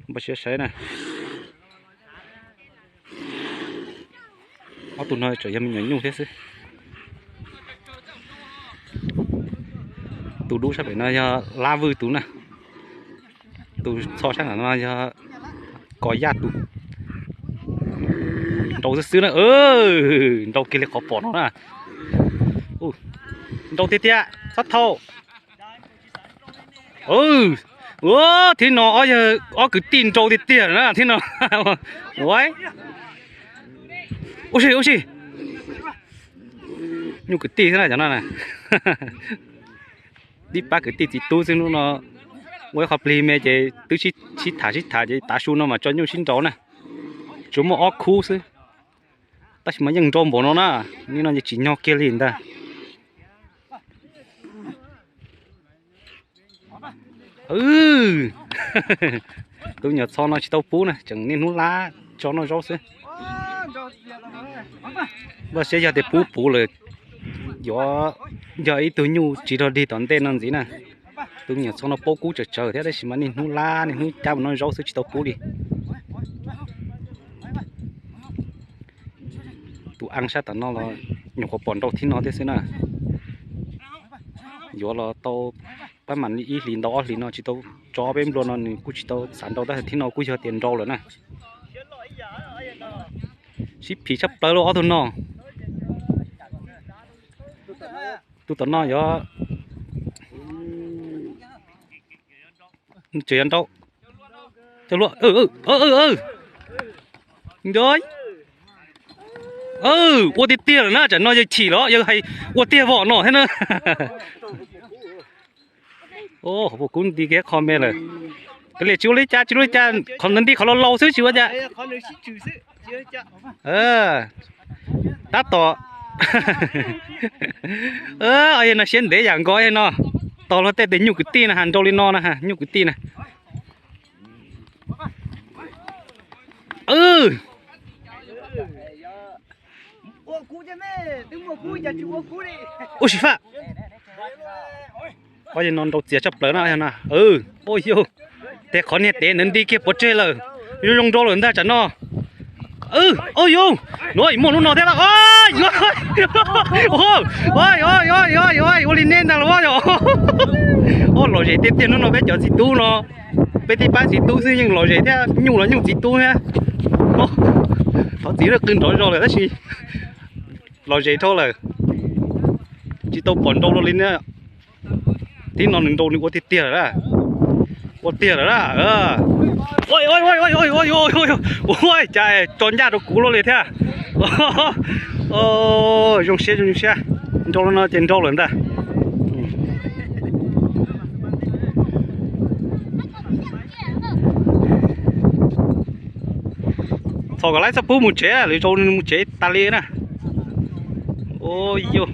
bắt xe sấy này ở tụi nó trở ra mình nhảy nhung thế chứ tụi đu sắp để nó la vư tụi nè tụi so sánh là nó có giá tụi đầu xứ nữa đầu kia là khó bỏ nó nè đầu tiệt tiệt sắt thâu thì nó giờ cứ tin trâu tiệt tiệt nữa thì nó ôi ôi xí nhưng cái tì thế này chẳng nào này đi ba cái tì chỉ tu xin nó với hợp lý mẹ chị tứ chi thả chị ta su nó mà cho nhau xin trâu này chúng mà óc khu xí ta chỉ mới nhận trâu bỏ nó na nhưng nó chỉ nhau kia liền ta tôi nhớ cho nó chỉ tao pú này chẳng nên nó lá cho nó rau xí và sẽ giờ để púเลยgiờ ý tôi nhu chỉ là đi tận tên làm gì nè tôi nhớ cho nó bố cú chờ thế đấy chỉ mà nên nó lá nên nó cha nó rau xí chỉ tao pú đi tụi ăn sát tận nó là nhục có bòn đâu thì nó thế xí nè giờ là tao cái màn ý liền đó liền nó chỉ tao cho bên luôn nó cũng chỉ tao sản đâu đó thì nó cũng cho tiền rau rồi nè ship phí chấp tới đó thôi nó tụi tao nó giờ chơi ăn đâu cho luôn rồi我的爹了，那真那就起了，又还我爹忘了，还能，我估计给看没了，这里就家，可能的可能老手就家，打到，哎呀，那现在养个呢，到了得牛个地呢，喊到里闹呢哈，牛个地呢，ôi phá, ôi giờ non đầu tiệt chấp lớn này nè, ôi yêu, thế khó nhét thế nên đi kia bớt chơi rồi, yêu用着人家真哦，ôi yêu, nói muốn nó thế là, ôi,我连念到了我哟，老姐爹爹nó bé giờ gì tu nó, bé đi bán gì tu chứ nhưng老姐thế nhung là nhung gì tu ha, họ chỉ là cưng rồi đó gì. Lo gì thôi là chỉ tao bận đâu lên nữa tí nó đừng đâu nữa có tiền rồi đó ôi trời tròn ra đồ cũ luôn thế dùng xe đâu nó tiền đâu rồi ta sau cái lái sắp bút một chế lấy trâu một chế ta lên nè ôi yêu